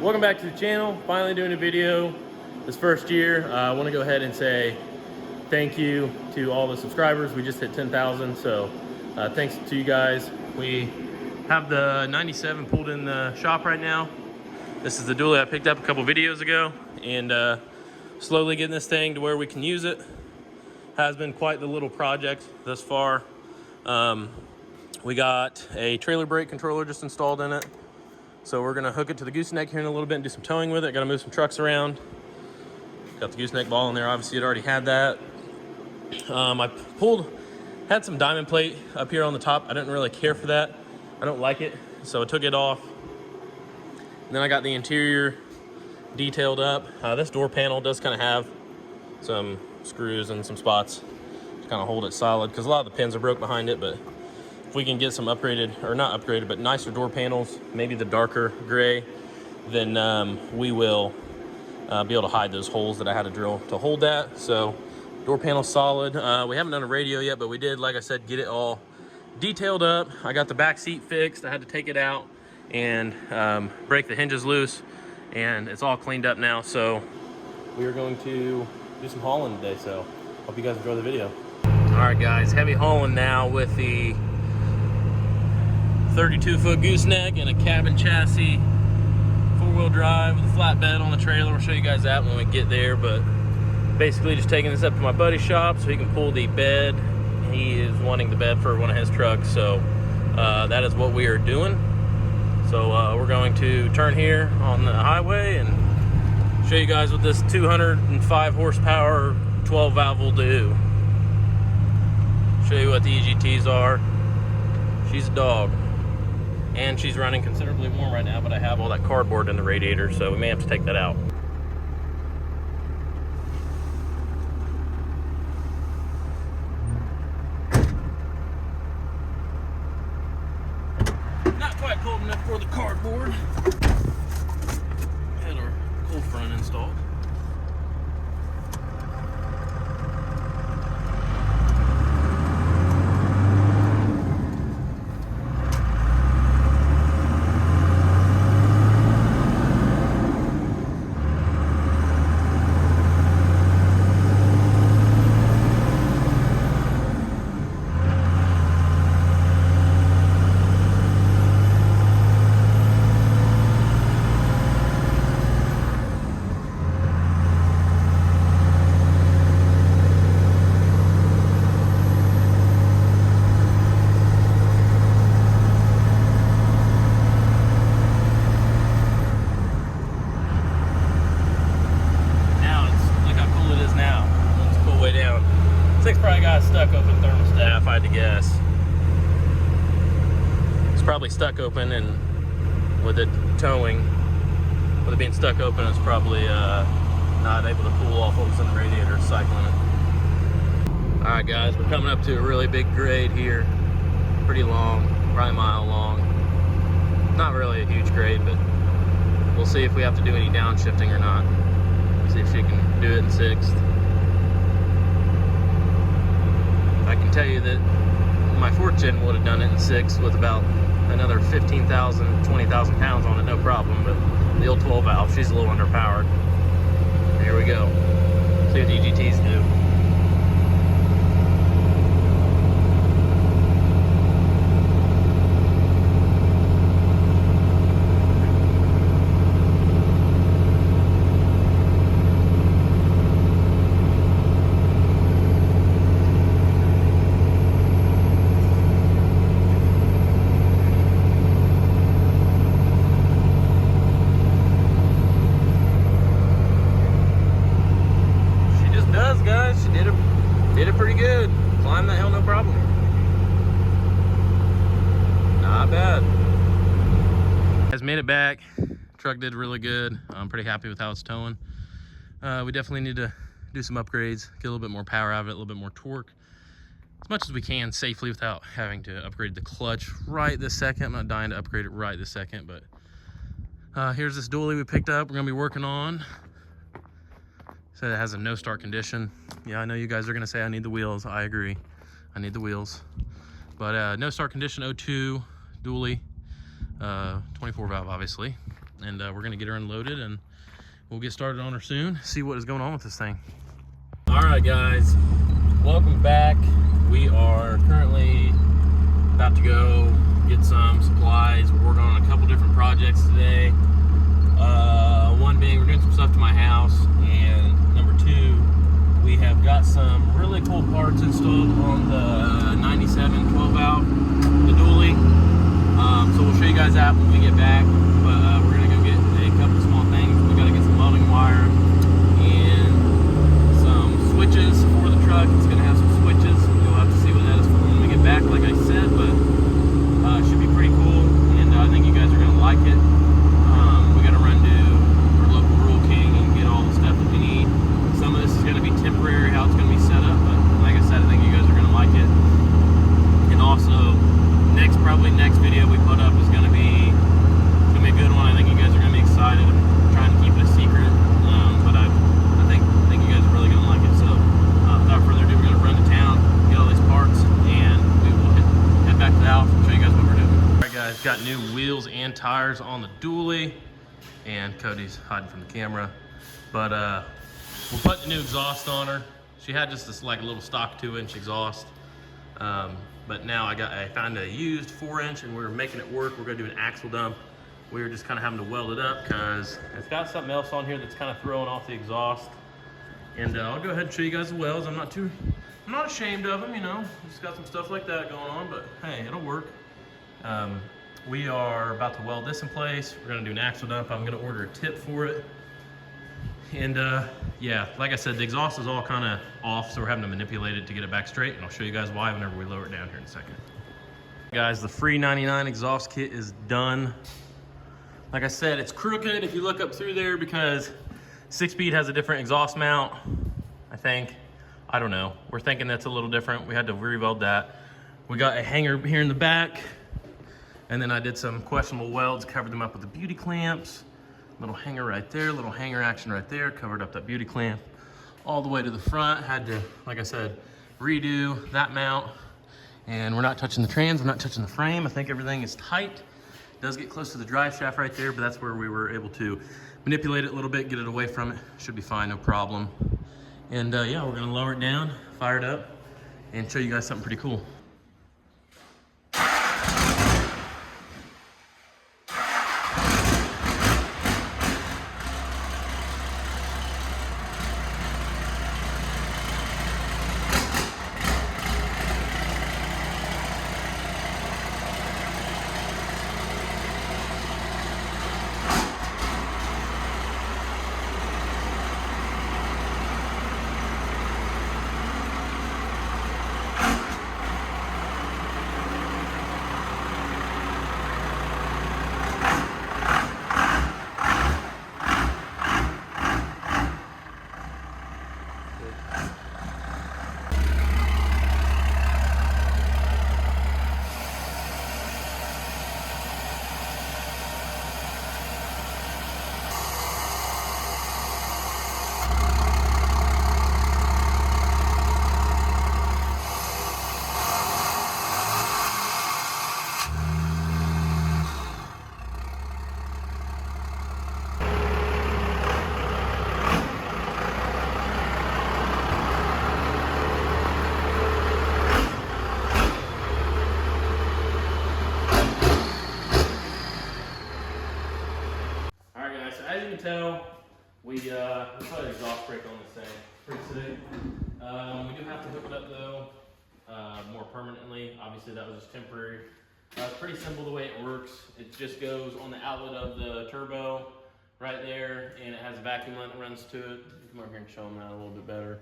welcome back to the channel. Finally doing a video this first year. I want to go ahead and say thank you to all the subscribers. We just hit 10,000, so thanks to you guys. We have the 97 pulled in the shop right now. This is the dually I picked up a couple videos ago, and slowly getting this thing to where we can use it. Has been quite the little project thus far. We got a trailer brake controller just installed in it. So we're gonna hook it to the gooseneck here in a little bit and do some towing with it. Gotta move some trucks around. Got the gooseneck ball in there, obviously it already had that. I had some diamond plate up here on the top. I didn't really care for that. I don't like it, so I took it off. And then I got the interior detailed up. This door panel does kind of have some screws and some spots to kind of hold it solid, because a lot of the pins are broke behind it. But if we can get some upgraded, or not upgraded, but nicer door panels, maybe the darker gray, then we will be able to hide those holes that I had to drill to hold that. So door panel solid. We haven't done a radio yet, but we did, like I said, get it all detailed up. I got the back seat fixed. I had to take it out and break the hinges loose, and it's all cleaned up now. So we are going to do some hauling today, so hope you guys enjoy the video. All right guys, heavy hauling now with the 32-foot gooseneck and a cabin chassis, four-wheel drive with a flatbed on the trailer. We'll show you guys that when we get there, but basically just taking this up to my buddy's shop so he can pull the bed. He is wanting the bed for one of his trucks, so that is what we are doing. So we're going to turn here on the highway and show you guys what this 205 horsepower 12 valve will do. Show you what the EGTs are. She's a dog. And she's running considerably warm right now, but I have all that cardboard in the radiator, so we may have to take that out. Not quite cold enough for the cardboard. Had our cold front installed. Probably got stuck open thermostat, if I had to guess. It's probably stuck open, and with it towing, with it being stuck open, it's probably not able to cool off what was in the radiator, cycling it. All right, guys, we're coming up to a really big grade here. Pretty long, probably a mile long. Not really a huge grade, but we'll see if we have to do any downshifting or not. See if she can do it in sixth. I can tell you that my 4th gen would have done it in 6th with about another 15,000, 20,000 pounds on it, no problem. But the old 12 valve, she's a little underpowered. Here we go. See what the EGTs do. Did it pretty good. Climbed that hill, no problem. Not bad. Has made it back. Truck did really good. I'm pretty happy with how it's towing. We definitely need to do some upgrades, get a little bit more power out of it, a little bit more torque, as much as we can safely without having to upgrade the clutch right this second. I'm not dying to upgrade it right this second, but here's this dually we picked up. We're gonna be working on. Said it has a no start condition. Yeah, I know you guys are gonna say I need the wheels. I agree, I need the wheels. But no start condition 02 dually, 24 valve obviously. and we're gonna get her unloaded and we'll get started on her soon, see what is going on with this thing. All right, guys, welcome back. We are currently about to go get some supplies. We're working on a couple different projects today. One being we're doing some stuff to my house, and number two, we have got some really cool parts installed on the 97 12 valve, the dually. So we'll show you guys that when we get back, but we're gonna go get a couple small things. We gotta get some welding wire and some switches for the truck. It's gonna have some switches. You'll have to see what that is for when we get back, like I said, but it should be pretty cool, and I think you guys are gonna like it. We gotta run to our local Rural King and get all the stuff that we need. Some of this is gonna be temporary, how it's gonna be set up, but like I said, I think you guys are gonna like it. And also, probably next video we put up is gonna be a good one. I think you guys are gonna be excited. I'm trying to keep it a secret, but I think you guys are really gonna like it. So without further ado, we're gonna run to town, get all these parts, and we will head back to the house and show you guys what we're doing. All right, guys, got new wheels and tires on the dually, and Cody's hiding from the camera, but we'll put the new exhaust on her. She had just this like a little stock 2-inch exhaust. But now I found a used 4-inch, and we're making it work. We're gonna do an axle dump. We were just kind of having to weld it up because it's got something else on here that's kind of throwing off the exhaust. And I'll go ahead and show you guys the welds. I'm not ashamed of them, you know. Just got some stuff like that going on, but hey, it'll work. We are about to weld this in place. We're gonna do an axle dump. I'm gonna order a tip for it. And yeah, like I said, the exhaust is all kind of off, so we're having to manipulate it to get it back straight, and I'll show you guys why whenever we lower it down here in a second. Guys, the free 99 exhaust kit is done. Like I said, it's crooked if you look up through there because 6-speed has a different exhaust mount, I think. I don't know. We're thinking that's a little different. We had to re-weld that. We got a hanger here in the back, and then I did some questionable welds, covered them up with the beauty clamps. Little hanger right there, little hanger action right there, covered up that beauty clamp all the way to the front. Had to, like I said, redo that mount. And we're not touching the trans, we're not touching the frame. I think everything is tight. It does get close to the drive shaft right there, but that's where we were able to manipulate it a little bit, get it away from it. Should be fine, no problem. And yeah, we're gonna lower it down, fire it up, and show you guys something pretty cool. As you can tell, we put an exhaust brake on this thing. Pretty sick. We do have to hook it up though, more permanently. Obviously that was just temporary. It's pretty simple the way it works. It just goes on the outlet of the turbo right there, and it has a vacuum line that runs to it. Come over here and show them that a little bit better.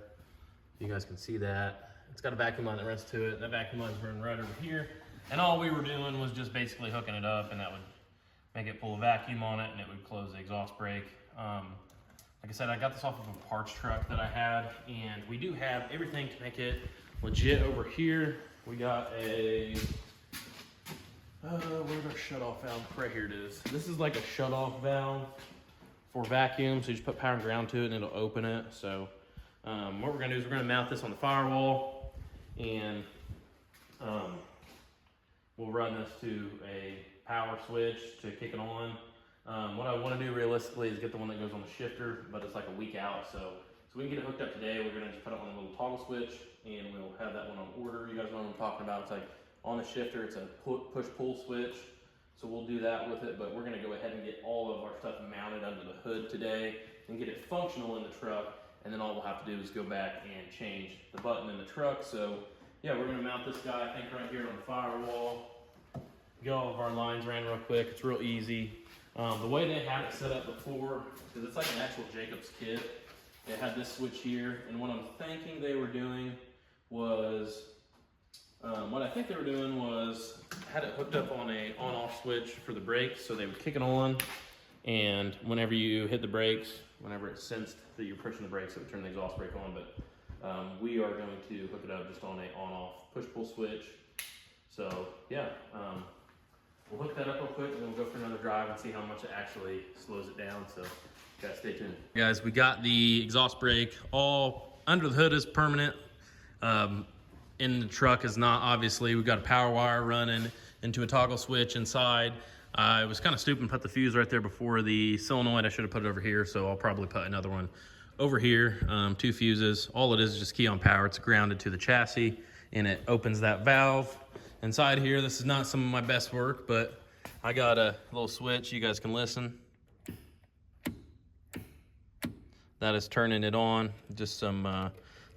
You guys can see that. It's got a vacuum line that runs to it. That vacuum line's running right over here. And all we were doing was just basically hooking it up, and that would make it pull a vacuum on it, and it would close the exhaust brake. Like I said, I got this off of a parts truck that I had, and we do have everything to make it legit over here. We got a, where's our shut-off valve? Right here it is. This is like a shut-off valve for vacuum, so you just put power and ground to it, and it'll open it. So what we're gonna do is we're gonna mount this on the firewall, and we'll run this to a power switch to kick it on. What I want to do realistically is get the one that goes on the shifter, but it's like a week out. So we can get it hooked up today. We're gonna just put it on a little toggle switch, and we'll have that one on order. You guys know what I'm talking about. It's like on the shifter, it's a push-pull switch. So we'll do that with it, but we're gonna go ahead and get all of our stuff mounted under the hood today and get it functional in the truck. And then all we'll have to do is go back and change the button in the truck. So yeah, we're gonna mount this guy, I think right here on the firewall. Get all of our lines ran real quick. It's real easy. The way they had it set up before, because it's like an actual Jacobs kit, they had this switch here, and what I'm thinking they were doing was, had it hooked up on a on-off switch for the brakes, so they would kick it on, and whenever you hit the brakes, whenever it sensed that you're pushing the brakes, it would turn the exhaust brake on, but we are going to hook it up just on a on-off push-pull switch. So yeah, we'll hook that up real quick, and then we'll go for another drive and see how much it actually slows it down. So guys, stay tuned. Guys, we got the exhaust brake all under the hood is permanent. In the truck is not, obviously. We've got a power wire running into a toggle switch inside. I was kind of stupid and put the fuse right there before the solenoid. I should have put it over here, so I'll probably put another one over here. 2 fuses. All it is just key on power. It's grounded to the chassis, and it opens that valve. Inside here, this is not some of my best work, but I got a little switch. You guys can listen. That is turning it on. Just some,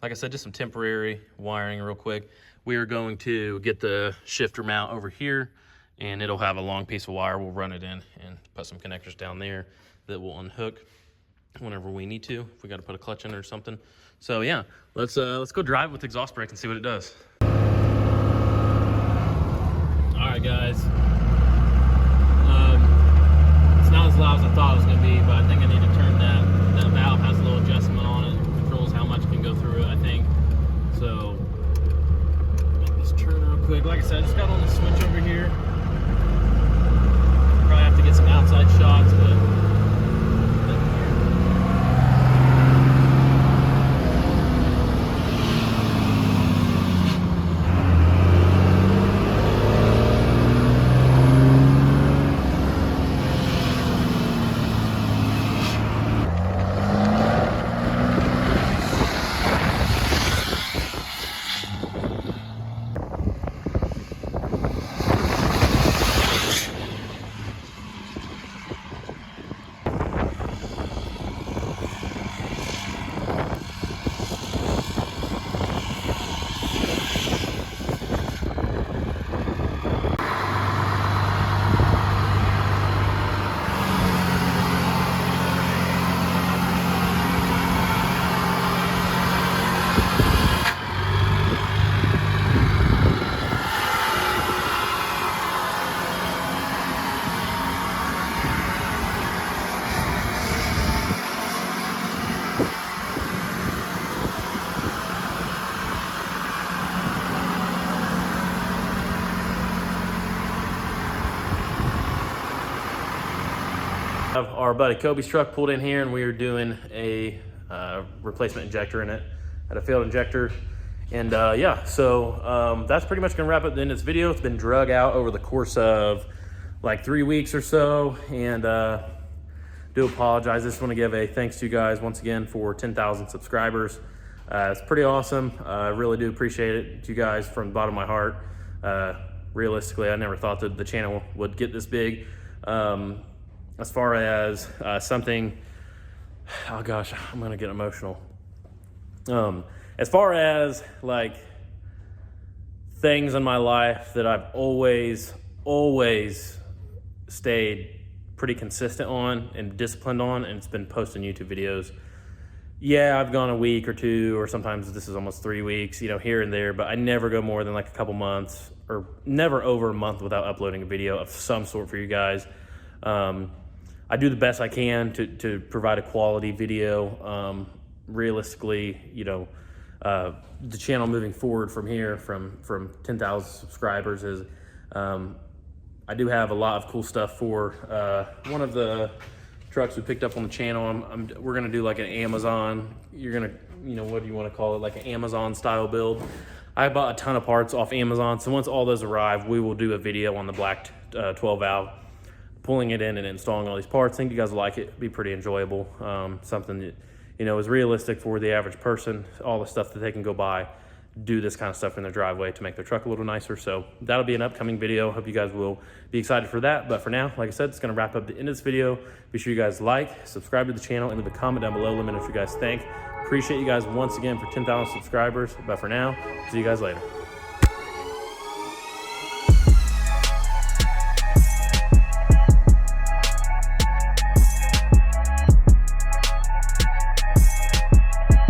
like I said, just some temporary wiring real quick. We are going to get the shifter mount over here, and it'll have a long piece of wire. We'll run it in and put some connectors down there that will unhook whenever we need to, if we got to put a clutch in it or something. So yeah, let's go drive with the exhaust brake and see what it does. All right, guys. It's not as loud as I thought it was going to be, but I think I need to turn that valve has a little adjustment on it. It controls how much can go through it, I think. So, make this turn real quick. Like I said, I just got on the switch over here. Probably have to get some outside shots, but our buddy Kobe's truck pulled in here, and we were doing a replacement injector in it. Had a failed injector, and yeah, so that's pretty much gonna wrap up the end of this video. It's been drug out over the course of like 3 weeks or so, and do apologize. I just want to give a thanks to you guys once again for 10,000 subscribers. It's pretty awesome. I really do appreciate it to you guys from the bottom of my heart. Realistically, I never thought that the channel would get this big. As far as something, oh gosh, I'm gonna get emotional. As far as like things in my life that I've always stayed pretty consistent on and disciplined on, and it's been posting YouTube videos. Yeah, I've gone a week or two, or sometimes this is almost 3 weeks, you know, here and there, but I never go more than like a couple months, or never over a month without uploading a video of some sort for you guys. I do the best I can to provide a quality video. Realistically, you know, the channel moving forward from here, from 10,000 subscribers is, I do have a lot of cool stuff for one of the trucks we picked up on the channel. We're gonna do like an Amazon, you know, what do you wanna call it? Like an Amazon style build. I bought a ton of parts off Amazon. So once all those arrive, we will do a video on the black 12 valve pulling it in and installing all these parts. I think you guys will like it. It'll be pretty enjoyable. Something that, you know, is realistic for the average person, all the stuff that they can go buy, do this kind of stuff in their driveway to make their truck a little nicer. So that'll be an upcoming video. Hope you guys will be excited for that. But for now, like I said, it's gonna wrap up the end of this video. Be sure you guys like, subscribe to the channel, and leave a comment down below. Let me know what you guys think. Appreciate you guys once again for 10,000 subscribers. But for now, see you guys later.